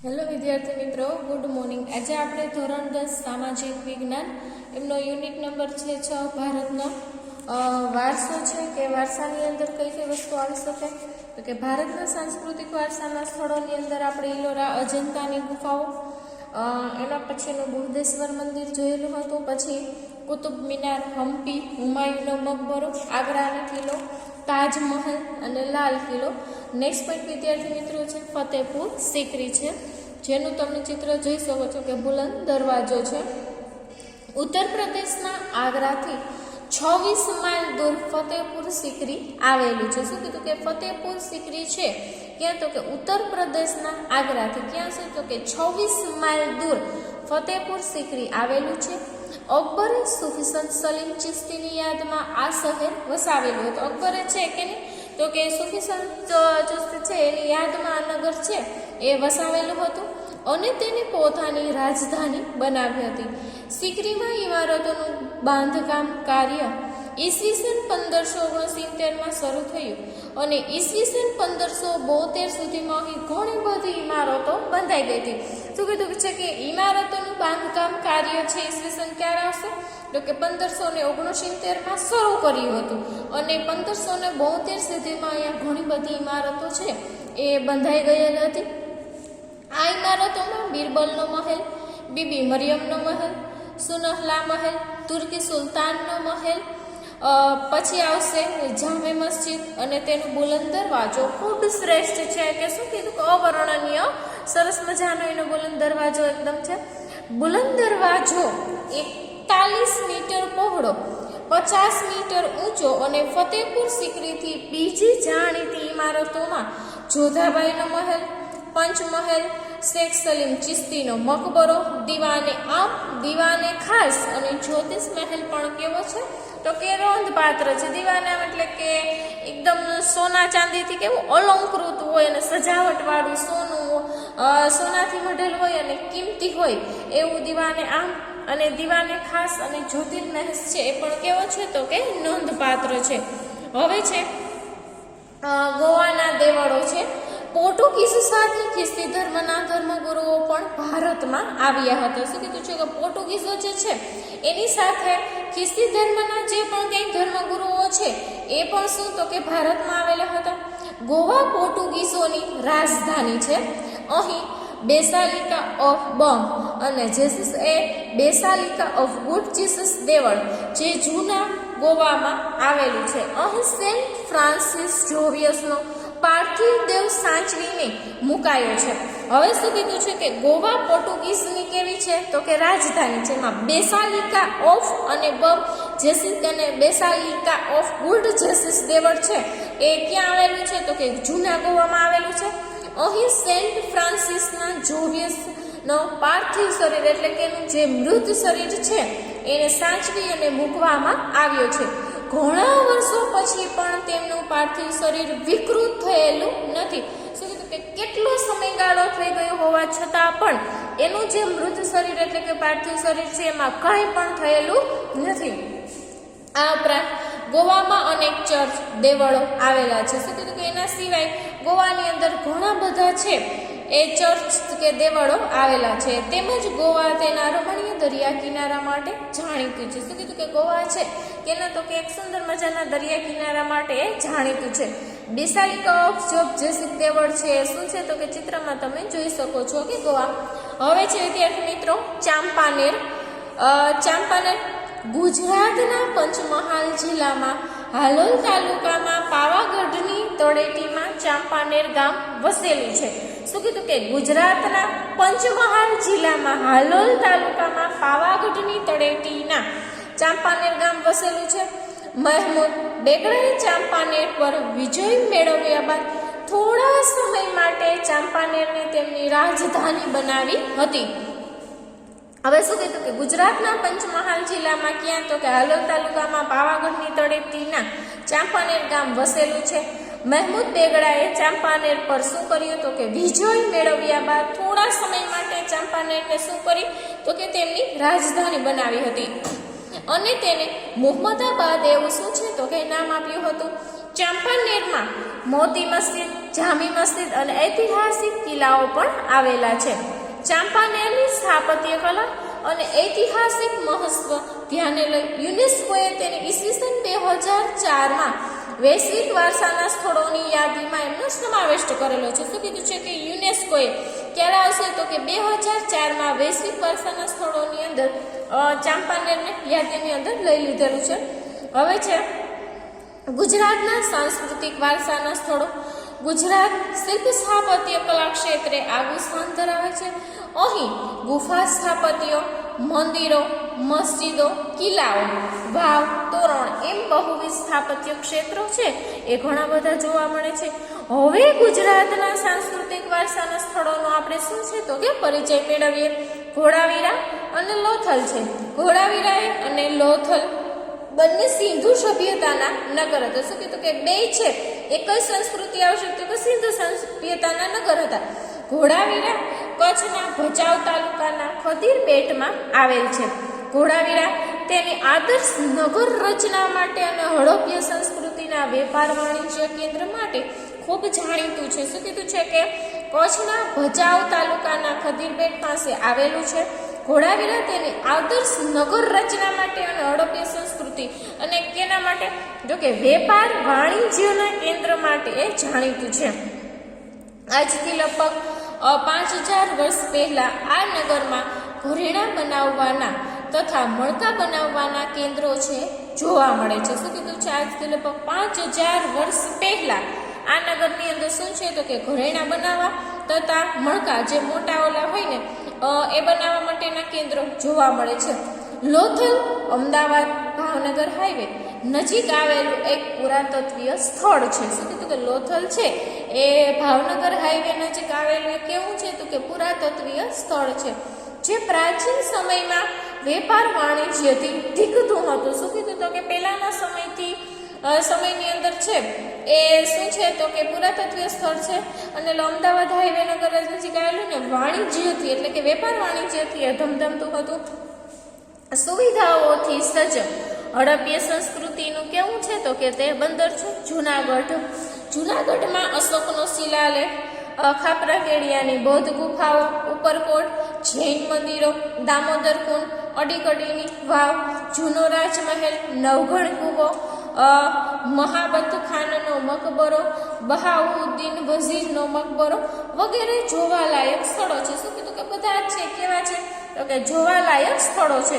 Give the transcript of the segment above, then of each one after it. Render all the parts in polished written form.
Hello વિદ્યાર્થી મિત્રો, good morning. આજે આપણે ધોરણ 10 સામાજિક વિજ્ઞાન એમનો યુનિટ નંબર છે 6 ભારતનો વારસો છે કે વારસાની અંદર કઈ કઈ વસ્તુ આવી શકે. તો કે ભારતના સાંસ્કૃતિક વારસાના સ્થળોની અંદર આપણે ઈલોરા, અજંતાની ગુફાઓ, એના પછીનું બૃહદેશ્વર મંદિર જોયેલું હતું. પછી કુતુબ મિનાર, હમ્પી, હુમાયુનો મકબરો, આગ્રાનો કિલ્લો, તાજમહલ અને લાલ કિલ્લો. નેક્સ્ટ પોઈન્ટ વિદ્યાર્થી મિત્રો છે ફતેહપુર સિકરી છે, જેનું તમે ચિત્ર જોઈ શકો છો કે બુલંદ દરવાજો છે. ઉત્તર પ્રદેશના આગ્રાથી 26 માઇલ દૂર ફતેહપુર સિકરી આવેલું છે. શું કીધું કે ફતેહપુર સિકરી છે ક્યાં? તો કે ઉત્તર પ્રદેશના આગ્રાથી ક્યાં છે? તો કે 26 માઇલ દૂર ફતેહપુર સિકરી આવેલું છે. અકબરે સૂફી સંત સલીમ ચિશ્તીની યાદમાં આ શહેર વસાવેલું હતું. અકબરે છે કે નહીં? તો કે સૂફી સંત ચિશ્તી છે એની યાદમાં આ નગર છે એ વસાવેલું હતું અને તેની પોતાની રાજધાની બનાવી હતી. સિકરીમાં ઇમારતોનું બાંધકામ કાર્ય ઈસવીસન 1569માં શરૂ થયું અને ઈસવીસન 1572 સુધીમાં અહીં ઘણી બધી ઇમારતો બંધાઈ ગઈ હતી. શું કીધું છે કે ઇમારતોનું બાંધકામ કાર્ય છે ઈસવીસન ક્યારે આવશે? તો કે 1569માં શરૂ કર્યું હતું અને 1572 સુધીમાં અહીંયા ઘણી બધી ઇમારતો છે એ બંધાઈ ગયેલી હતી. આ ઇમારતોમાં બિરબલનો મહેલ, બીબી મરિયમનો મહેલ, સુનહલા મહેલ, તુર્કી સુલતાનનો મહેલ, પછી આવશે જામે મસ્જિદ અને તેનું બુલંદ દરવાજો ખૂબ શ્રેષ્ઠ છે. કે શું કીધું કે અવર્ણનીય, સરસ મજાનો એનો બુલંદ દરવાજો એકદમ છે. બુલંદ દરવાજો 41 મીટર પહોળો, 50 મીટર ઊંચો અને ફતેહપુર સિકરીથી બીજી જાણીતી ઇમારતોમાં જોધાબાઈનો મહેલ, પંચમહેલ, શેખ સલીમ ચિશ્તીનો મકબરો, દીવાને આમ, દીવાને ખાસ અને જ્યોતિષ મહેલ પણ કેવો છે? તો કે નોંધપાત્ર છે. દીવાને આમ એટલે કે એકદમ સોના ચાંદીથી કેવું અલંકૃત હોય અને સજાવટવાળું સોનું, સોનાથી મઢેલું હોય અને કિંમતી હોય એવું દીવાને આમ અને દીવાને ખાસ અને જ્યોતિષ મહેલ છે એ પણ કેવો છે? તો કે નોંધપાત્ર છે. હવે છે ગોવાના દેવળો છે. પોર્ટુગીઝ સાથે ખ્રિસ્તી ધર્મના ધર્મગુરુઓ પણ ભારતમાં આવ્યા હતા. શું કીધું છે કે પોર્ટુગીઝો જે છે એની સાથે ખ્રિસ્તી ધર્મના જે પણ કંઈ ધર્મગુરુઓ છે એ પણ શું? તો કે ભારતમાં આવેલા હતા. ગોવા પોર્ટુગીઝોની રાજધાની છે. અહીં બેસાલિકા ઓફ બોમ અને Jesus A બેસાલિકા of good Jesus દેવળ જે જૂના ગોવામાં આવેલું છે. અહીં સેન્ટ ફ્રાન્સિસ ઝેવિયરનો પાર્થિવ દેવ સાચવીને મુકાયો છે. હવે શું કીધું છે કે ગોવા પોર્ટુગીઝની કેવી છે? તો કે રાજધાની છે. એમાં બેસાલિકા ઓફ અને બમ જેસિસ અને બેસાલિકા ઓફ ગુડ જેસિસ દેવળ છે એ ક્યાં આવેલું છે? તો કે જૂના ગોવામાં આવેલું છે. અહીં સેન્ટ ફ્રાન્સિસના ઝેવિયરનો પાર્થિવ શરીર એટલે કે એનું જે મૃત શરીર છે એને સાચવી અને મૂકવામાં આવ્યો છે. ઘણા વર્ષો પછી પણ તેમનું પાર્થિવ શરીર વિકૃત થયેલું નથી. શું કીધું કે કેટલો સમયગાળો થઈ ગયો હોવા છતાં પણ એનું જે મૃત શરીર એટલે કે પાર્થિવ શરીર છે એમાં કંઈ પણ થયેલું નથી. આ ઉપરાંત ગોવામાં અનેક ચર્ચ, દેવળો આવેલા છે. શું કીધું કે એના સિવાય ગોવાની અંદર ઘણા બધા છે એ ચર્ચ કે દેવળો આવેલા છે. તેમજ ગોવા તેના રમણીય દરિયા કિનારા માટે જાણીતું છે. શું કીધું કે ગોવા છે કે ના? તો કે એક સુંદર મજાના દરિયા કિનારા માટે જાણીતું છે. બેસાલિકા ઓફ જોબ જેસિસ દેવળ છે શું છે? તો કે ચિત્રમાં તમે જોઈ શકો છો કે ગોવા. હવે છે વિદ્યાર્થી મિત્રો ચાંપાનેર. ચાંપાનેર ગુજરાતના પંચમહાલ જિલ્લામાં હાલોલ તાલુકામાં પાવાગઢની તળેટીમાં ચાંપાનેર ગામ વસેલું છે. શું કીધું કે ગુજરાતના પંચમહાલ જિલ્લામાં હાલોલ તાલુકામાં પાવાગઢની તળેટીના ચાંપાનેર ગામ વસેલું છે. મહેમૂદ બેગડાએ ચાંપાનેર પર વિજય મેળવ્યા બાદ થોડા સમય માટે ચાંપાનેરને તેમની રાજધાની બનાવી હતી. હવે શું કીધું કે ગુજરાતના પંચમહાલ જિલ્લામાં ક્યાં? તો કે હાલોલ તાલુકામાં પાવાગઢની તળેટીના ચાંપાનેર ગામ વસેલું છે. મહેમૂદ બેગડાએ ચાંપાનેર પર શું કર્યું? તો કે વિજય મેળવ્યા બાદ થોડા સમય માટે ચાંપાનેરને શું કર્યું? તો કે તેમની રાજધાની બનાવી હતી અને તેને મુહમ્મદાબાદ એવું શું છે? તો કે નામ આપ્યું હતું. ચાંપાનેરમાં મોતી મસ્જિદ, જામી મસ્જિદ અને ઐતિહાસિક કિલ્લાઓ પણ આવેલા છે. ચાંપાનેરની સ્થાપત્ય કલા અને ઐતિહાસિક મહત્વ ધ્યાને લઈ યુનેસ્કોએ તેને ઈસવીસન 2004માં વૈશ્વિક વારસાના સ્થળોની યાદીમાં એમનો સમાવેશ કરેલો છે. શું કીધું છે કે યુનેસ્કોએ ક્યારે આવશે તો કે 2004માં વૈશ્વિક વારસાના સ્થળોની અંદર ચાંપાનેરને યાદીની અંદર લઈ લીધેલું છે. હવે છે ગુજરાતના સાંસ્કૃતિક વારસાના સ્થળો. ગુજરાત શિલ્પ સ્થાપત્ય કલા ક્ષેત્રે આગવું સ્થાન ધરાવે છે. અહીં ગુફા સ્થાપત્યો, મંદિરો, મસ્જિદો, કિલ્લાઓ, વાવ, તોરણ એમ બહુવિધ સ્થાપત્ય ક્ષેત્રો છે એ ઘણા બધા જોવા મળે છે. હવે ગુજરાતના સાંસ્કૃતિક વારસાના સ્થળોનો આપણે શું છે તો કે પરિચય મેળવીએ. ઘોડાવીરા અને લોથલ છે. ઘોડાવીરા અને લોથલ બંને સિંધુ સભ્યતાના નગર હતા. શું કીધું કે બે છે એક જ સંસ્કૃતિ આવશે તો કે સિંધુ સભ્યતાના નગર હતા. ઘોડાવીરા કચ્છના ભચાઉ તાલુકાના ખદીર બેટમાં આવેલ છે. ઘોડાવીરા તેની આદર્શ નગર રચના માટે અને હડપ્ય સંસ્કૃતિના વેપાર વાણિજ્ય કેન્દ્ર માટે ખૂબ જાણીતું છે. શું કીધું છે કે કચ્છના ભચાઉ તાલુકાના ખદીર બેટ પાસે આવેલું છે. ઘોડાવીરા તેની આદર્શ નગર રચના માટે અને હડપ્ય સંસ્કૃતિ અને કેના માટે જો કે વેપાર વાણિજ્યના કેન્દ્ર માટે એ જાણીતું છે. આજથી લગભગ 5000 વર્ષ પહેલા આ નગરમાં ઘરેણા બનાવવાના તથા મણકા બનાવવાના કેન્દ્રો છે જોવા મળે છે. શું કીધું છે? આજથી લગભગ 5000 વર્ષ પહેલા આ નગરની અંદર શું છે તો કે ઘરેણા બનાવવા તથા મણકા જે મોટા ઓલા હોય ને એ બનાવવા માટેના કેન્દ્રો જોવા મળે છે. લોથલ અમદાવાદ ભાવનગર હાઈવે નજીક આવેલું એક પુરાતત્વીય સ્થળ છે. શું કીધું કે લોથલ છે એ ભાવનગર હાઈવે નજીક આવેલું એ કેવું છે તો કે પુરાતત્વીય સ્થળ છે જે પ્રાચીન સમયમાં વેપાર વાણિજ્યથી ધીકતું હતું. શું કીધું તો કે પહેલાના સમયની અંદર છે એ શું છે તો કે પુરાતત્વીય સ્થળ છે અને અમદાવાદ હાઈવે નગર નજીક આવેલું ને વાણિજ્યથી એટલે કે વેપાર વાણિજ્યથી એ ધમધમતું હતું. સુવિધાઓથી સજ્જ હડપ્ય સંસ્કૃતિનું કેવું છે તો કે તે બંદર છે. જૂનાગઢમાં અશોકનો શિલાલેખ, ખાપરા કેડિયાની બૌદ્ધ ગુફાઓ, ઉપરકોટ, જૈન મંદિરો, દામોદર કુંડ, અડીકડીની વાવ, જૂનો રાજમહેલ, નવઘણ કૂવો, મહાબત ખાનનો મકબરો, બહાઉદ્દીન વઝીરનો મકબરો વગેરે જોવાલાયક સ્થળો છે. શું કીધું કે બધા જ છે કેવા છે તો કે જોવાલાયક સ્થળો છે.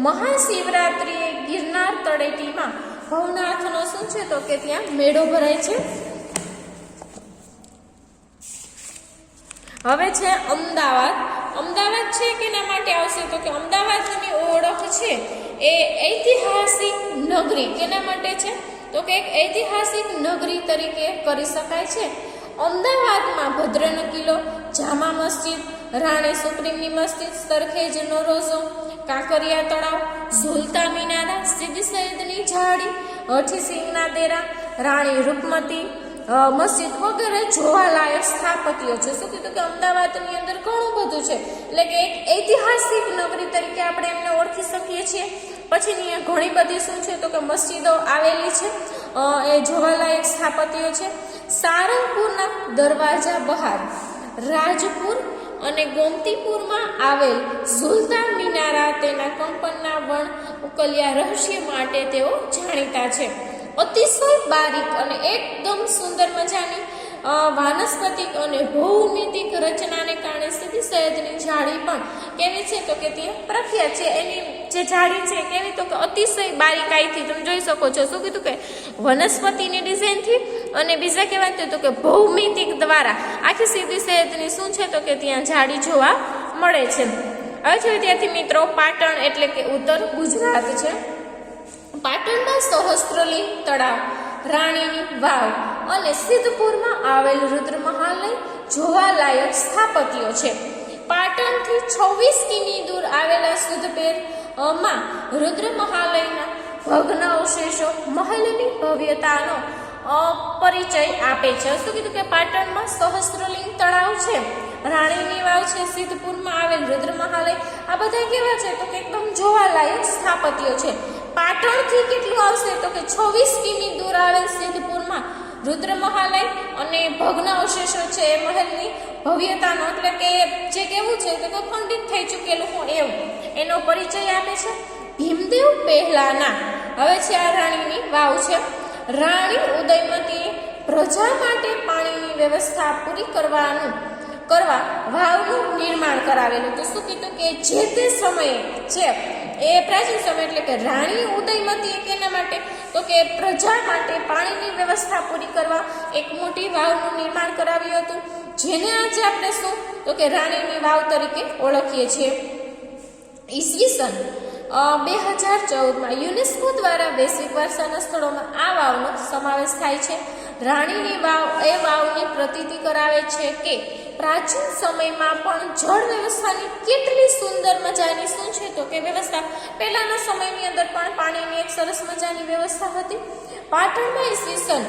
મહાશિવરાત્રિએ ગિરનાર તળેટીમાં ભવનાથનો શું છે તો કે ત્યાં મેળો ભરાય છે. હવે છે અમદાવાદ. અમદાવાદ છે કેના માટે આવશે તો કે અમદાવાદની ઓળખ છે એ ઐતિહાસિક નગરી કેના માટે છે તો કે એક ઐતિહાસિક નગરી તરીકે કરી શકાય છે. અમદાવાદમાં ભદ્રનો કિલ્લો, જામા મસ્જિદ, રાણી સુપ્રીમની મસ્જિદ, સરખેજનો રોઝો, કાંકરિયા તળાવ, ઝુલતા મિનારા, સીદી સૈયદની જાળી, હઠીસિંહના દેરા, રાણી રૂપમતી મસ્જિદ વગેરે જોવાલાયક સ્થાપત્યો છે. શું કીધું કે અમદાવાદની અંદર ઘણું બધું છે એટલે કે એક ઐતિહાસિક નગરી તરીકે આપણે એમને ઓળખી શકીએ છીએ. પછી અહીંયા ઘણી બધી શું છે તો કે મસ્જિદો આવેલી છે એ જોવાલાયક સ્થાપત્યો છે. સારંગપુરના દરવાજા બહાર રાજપુર અને ગોમતીપુરમાં આવેલ ઝુલતા મિનારા તેના કંપનના વણ ઉકલ્યા રહસ્ય માટે તેઓ જાણીતા છે. અતિશય બારીક અને એકદમ સુંદર મજાની વાનસ્પતિક અને ભૌમિતિક રચનાને કારણે સીદી સૈયદની જાળી પણ કેવી છે તો કે ત્યાં પ્રખ્યાત છે. એની જે જાળી છે કેવી તો કે અતિશય બારીકાઈથી તમે જોઈ શકો છો. શું કીધું કે વનસ્પતિની ડિઝાઇનથી અને બીજા કહેવાય તો કે ભૌમિતિક દ્વારા આખી સીદી સૈયદની શું છે તો કે ત્યાં જાળી જોવા મળે છે. હવે છે વિદ્યાર્થી મિત્રો પાટણ એટલે કે ઉત્તર ગુજરાત છે. પાટણમાં સહસ્ત્રલિંગ તળાવ, રાણીની વાવ અને સિદ્ધપુરમાં આવેલ રુદ્રમહાલય જોવાલાયક સ્થાપત્યો છે. પાટણથી 26 કિમી દૂર આવેલા સુધપેરમાં રુદ્રમહાલયના ભગ્ન અવશેષો મહેલની ભવ્યતાનો પરિચય આપે છે. શું કીધું કે પાટણમાં સહસ્ત્રલિંગ તળાવ છે, રાણીની વાવ છે, સિદ્ધપુરમાં આવેલ રુદ્રમહાલય આ બધા કેવા છે તો કે એકદમ જોવાલાયક સ્થાપત્યો છે. પાટણથી કેટલું આવશે તો કે 26 કિમી દૂર આવેલ સિદ્ધપુરમાં રુદ્ર મહાલય અને ભગ્ન અવશેષો છે એ મહેલની ભવ્યતાનો, એટલે કે જે કેવું છે તો કે ખંડિત થઈ ચૂકેલું હોય એવું એનો પરિચય આપે છે. ભીમદેવ પહેલાના હવે છે આ રાણીની વાવ છે. રાણી ઉદયમતી પ્રજા માટે પાણીની વ્યવસ્થા પૂરી કરવા વાવનું નિર્માણ કરાવેલું. તો શું કીધું કે જે તે સમયે છે એ પ્રાચીન સમય, એટલે કે રાણી ઉદયમતી એના માટે તો કે પ્રજા માટે પાણીની વ્યવસ્થા પૂરી કરવા એક મોટી વાવનું નિર્માણ કરાવ્યું હતું, જેને આજે આપણે શું તો કે રાણીની વાવ તરીકે ઓળખીએ છીએ. ઈસવીસન 2014માં યુનેસ્કો દ્વારા વૈશ્વિક વારસાના સ્થળોમાં આ વાવનો સમાવેશ થાય છે. રાણીની વાવ એ વાવની પ્રતીતિ કરાવે છે કે પ્રાચીન સમયમાં પણ જળ વ્યવસ્થાની કેટલી સુંદર મજાની શું છે તો કે વ્યવસ્થા, પહેલાના સમયની અંદર પણ પાણીની એક સરસ મજાની વ્યવસ્થા હતી. પાટણમાં ઈસવીસન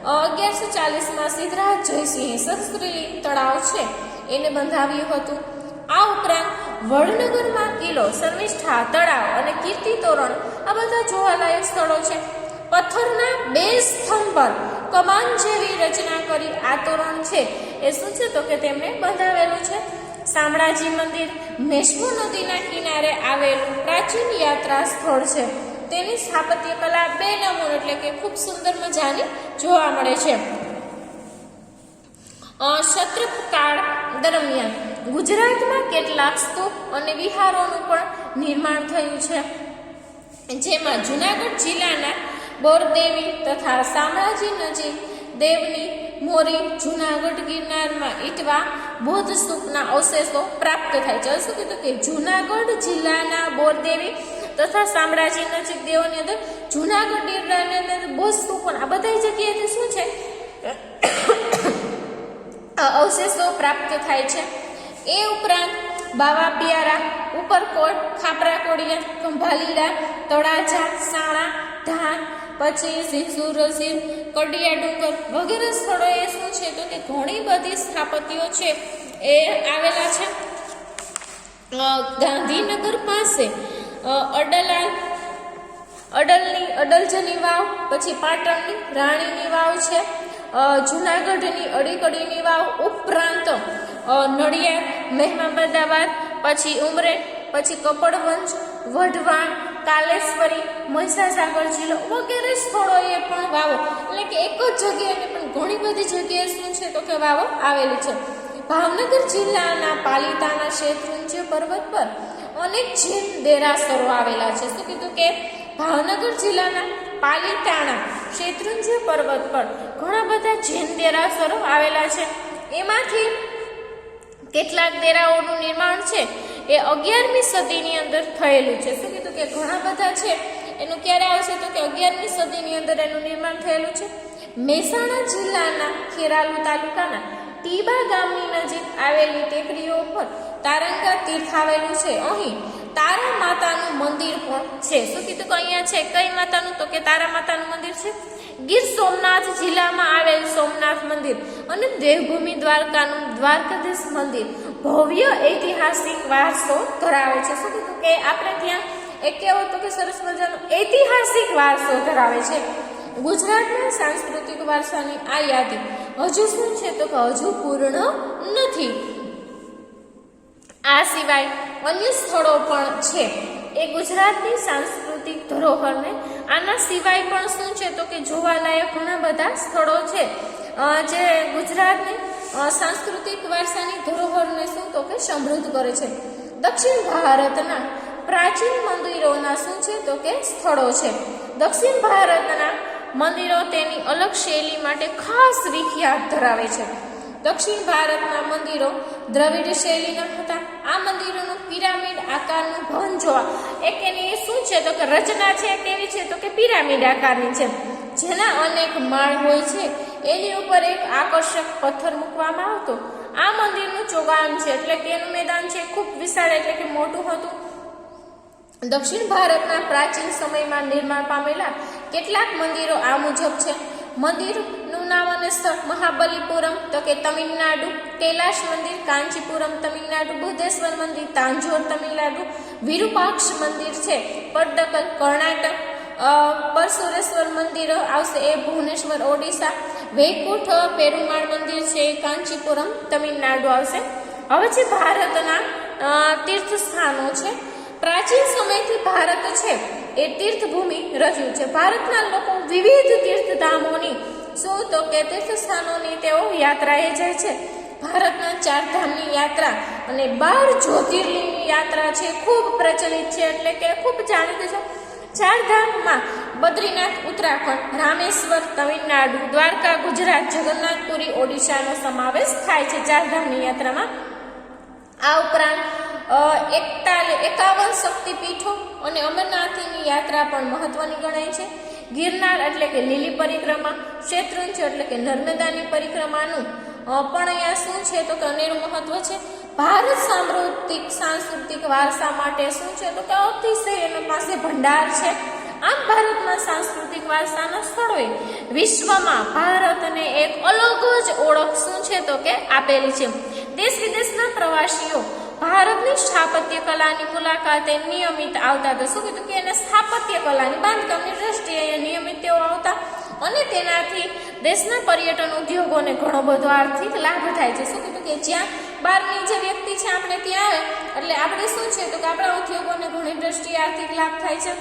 1140માં સિદ્ધરાજ જયસિંહે સહસ્ત્રીલિંગ તળાવ છે એને બંધાવ્યું હતું. આ ઉપરાંત વડનગરમાં કિલ્લો, શર્મિષ્ઠા તળાવ અને કીર્તિ તોરણ આ બધા જોવાલાયક સ્થળો છે. પથ્થરના 2 સ્તંભ પર કમાન જેવી રચના કરી આ તોરણ છે એ શું છે તો કે તેમણે બંધાવેલું છે. શામળાજી મંદિર મેશ્વો નદીના કિનારે આવેલું પ્રાચીન યાત્રા સ્થળ છે. તેની સ્થાપત્ય કલા 2 નમૂનો એટલે કે ખૂબ સુંદર મજાની જોવા મળે છે. ક્ષત્રિય કાળ દરમિયાન ગુજરાતમાં કેટલાક સ્તૂપ અને વિહારોનું પણ નિર્માણ થયું છે, જેમાં જૂનાગઢ જિલ્લાના બોરદેવી તથા શામળાજી નજીક દેવની મોરી, જૂનાગઢ ગિરનારમાં ઇટવા બૌદ્ધ સ્તૂપના અવશેષો પ્રાપ્ત થાય છે. શું કીધું કે જૂનાગઢ જિલ્લાના બોરદેવી તથા શામળાજી નજીક દેવની અંદર જૂનાગઢ ગિરનારની અંદર બૌદ્ધ સ્તૂપ, આ બધા જગ્યાએથી શું છે અવશેષો પ્રાપ્ત થાય છે. એ ઉપરાંત બાવા પિયારા, ઉપરકોટ, ખાપરા કોડિયા, ખંભાલીડા, તળાજા, સાણા, ધાન, પછી સિંસુર રસીદ, કડિયા ડુંગર વગેરે સ્થળોએ શું છે તો કે ઘણી બધી સ્થાપત્યો છે એ આવેલા છે. ગાંધીનગર પાસે અડલજની વાવ, પછી પાટણની રાણીની વાવ છે, જૂનાગઢની અડીકડીની વાવ, ઉપરાંત નડિયાદ, મહેમાબાદાબાદ, પછી ઉમરેઠ, પછી કપડવંજ, વઢવાણ, કાલેશ્વરી, મહીસાગર જિલ્લો વગેરે સ્થળોએ પણ વાવો, એટલે કે એક જ જગ્યાએ પણ ઘણી બધી જગ્યાએ શું છે તો કે વાવો આવેલી છે. ભાવનગર જિલ્લાના પાલિતાના શેત્રુંજ્ય પર્વત પર અનેક જૈન દેરાસરો આવેલા છે. શું કીધું કે ભાવનગર જિલ્લાના પાલિતાણા શેત્રુંજ્ય પર્વત પર ઘણા બધા જૈન દેરાસરો આવેલા છે. એમાંથી કેટલાક દેરાઓનું નિર્માણ છે એ 11મી સદીની અંદર થયેલું છે. શું કીધું કે ઘણા બધા છે એનું ક્યારે આવશે તો કે 11મી સદીની અંદર એનું નિર્માણ થયેલું છે. મહેસાણા જિલ્લાના ખેરાલુ તાલુકાના ટીબા ગામની નજીક આવેલી ટેકરીઓ પર તારંગા તીર્થ આવેલું છે. અહીં તારા માતાનું મંદિર પણ છે. શું કીધું કે અહીંયા છે કઈ માતાનું તો કે તારા માતાનું મંદિર છે. ગીર સોમનાથ જિલ્લામાં આવેલ સોમનાથ મંદિર અને દેવભૂમિ દ્વારકાનું દ્વારકાધીશ મંદિર ભવ્ય ઐતિહાસિક વારસો ધરાવે છે. શું કીધું કે આપણે ત્યાં એક કેવો તો કે સરસ મજાનો ઐતિહાસિક વારસો ધરાવે છે. ગુજરાતના સાંસ્કૃતિક વારસાની આ યાદી હજુ શું છે તો કે હજુ પૂર્ણ નથી. આ સિવાય અન્ય સ્થળો પણ છે એ ગુજરાતની સાંસ્કૃતિક ધરોહરને, આના સિવાય પણ શું છે તો કે જોવાલાયક ઘણા બધા સ્થળો છે જે ગુજરાતની સાંસ્કૃતિક વારસાની ધરોહરને શું તો કે સમૃદ્ધ કરે છે. દક્ષિણ ભારતના પ્રાચીન મંદિરોના શું છે તો કે સ્થળો છે. દક્ષિણ ભારતના મંદિરો તેની અલગ શૈલી માટે ખાસ વિખ્યાત ધરાવે છે. દક્ષિણ ભારતના મંદિરો દ્રવિડ શૈલીના હતા. આ મંદિરોનું પિરામિડ આકારનું ભવન જોવા એક એની શું છે તો કે રચના છે કેવી છે તો કે પિરામિડ આકારની છે, જેના અનેક માળ હોય છે. એની ઉપર એક આકર્ષક પથ્થર મૂકવામાં આવતો. આ મંદિરનું ચોગાન છે એટલે કે એનું મેદાન છે ખૂબ વિશાળ એટલે કે મોટું હતું. દક્ષિણ ભારતના પ્રાચીન સમયમાં નિર્માણ પામેલા કેટલાક મંદિરો આ મુજબ છે. મંદિરનું નામ અને સ્થળ મહાબલીપુરમ તો કે તમિલનાડુ, કૈલાશ મંદિર કાંચીપુરમ તમિલનાડુ, બુદ્ધેશ્વર મંદિર તાંજોર તમિલનાડુ, વિરુપાક્ષ મંદિર છે પટ્ટદકલ કર્ણાટક, પરશુરેશ્વર મંદિર આવશે એ ભુવનેશ્વર ઓડિશા, વૈકુંઠ પેરુમાળ મંદિર છે એ કાંચીપુરમ તમિલનાડુ આવશે. હવે છે ભારતના તીર્થ સ્થાનો છે. પ્રાચીન સમયથી ભારત છે એ તીર્થભૂમિ રહ્યું છે. ભારતના લોકો વિવિધ તીર્થધામોની શું તો કે તીર્થ સ્થાનોની તેઓ યાત્રાએ જાય છે. ભારતના 4 ધામની યાત્રા અને 12 જ્યોતિર્લિંગની યાત્રા છે ખૂબ પ્રચલિત છે, એટલે કે ખૂબ જાણીતી છે. 4 ધામમાં બદ્રીનાથ ઉત્તરાખંડ, રામેશ્વર તમિલનાડુ, દ્વારકા ગુજરાત, જગન્નાથપુરી ઓડિશાનો સમાવેશ થાય છે 4 ધામની યાત્રામાં. આ ઉપરાંત 51 શક્તિપીઠો અને અમરનાથની યાત્રા પણ મહત્વની ગણાય છે. ગિરનાર એટલે કે લીલી પરિક્રમા, શેત્રુંજ એટલે કે નર્મદાની પરિક્રમાનું પણ અહીંયા શું છે તો કે અનેરું મહત્વ છે. ભારત સાંસ્કૃતિક વારસા માટે શું છે તો કે અતિશય એના પાસે ભંડાર છે. આમ ભારતના સાંસ્કૃતિક વારસાના સ્થળોએ વિશ્વમાં ભારતને એક અલગ જ ઓળખ શું છે તો કે આપેલી છે. દેશ વિદેશના પ્રવાસીઓ ભારતની સ્થાપત્ય કલાની મુલાકાતે નિયમિત આવતા. તો શું કીધું કે એને સ્થાપત્ય કલાની બાંધકામની દ્રષ્ટિએ નિયમિત તેઓ આવતા અને તેનાથી દેશના પર્યટન ઉદ્યોગોને ઘણો બધો આર્થિક લાભ થાય છે. શું કીધું કે જ્યાં બહારની જે વ્યક્તિ છે આપણે ત્યાં આવે એટલે આપણે શું છે તો કે આપણા ઉદ્યોગોને ઘણી દ્રષ્ટિએ આર્થિક લાભ થાય છે.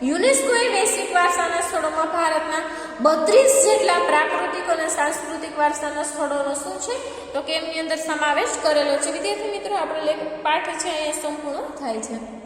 યુનેસ્કોએ વૈશ્વિક વારસાના સ્થળોમાં ભારતના 32 જેટલા પ્રાકૃતિક અને સાંસ્કૃતિક વારસાના સ્થળોનો શું છે તો કે એમની અંદર સમાવેશ કરેલો છે. વિદ્યાર્થી મિત્રો, આપણો પાઠ છે એ સંપૂર્ણ થાય છે.